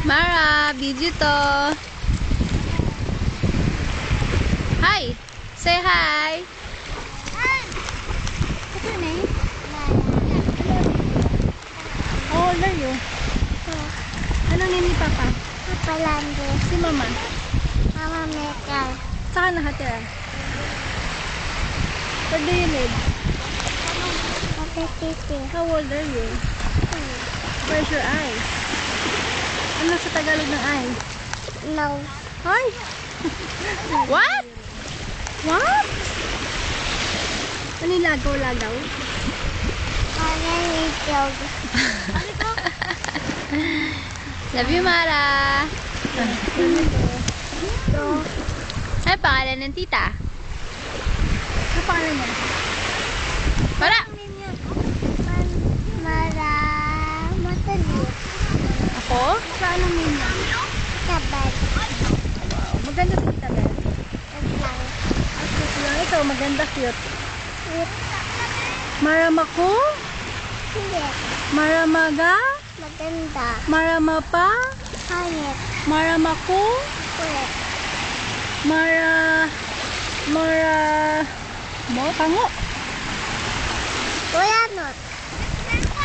Mara, video to. Hi. Say hi. What's your name? How old are you? Anong name ni Papa? Papa Lando. Si Mama? Mama Mekal. Saan ka nakatira? Where do you live? Papa Titi. How old are you? Where's your eyes? Ano sa Tagalog ng eyes? No. Hi. What? What? Ano yung lagaw-lagaw? Mama Mekal. Love you, Mara. So, Ano pangalan ng tita? Ano pangalan niya? Mara! Mara Matalit. Ako? Paano name niya? Kabad. Wow, maganda si Tita Bel. Lang. Cute lang. Ikaw, maganda, cute. Wait. Maramako? Hindi. Maramaga? Maganda. Maramapa? Hangit. Maramako? Wait. Mo, pango? Kuya not.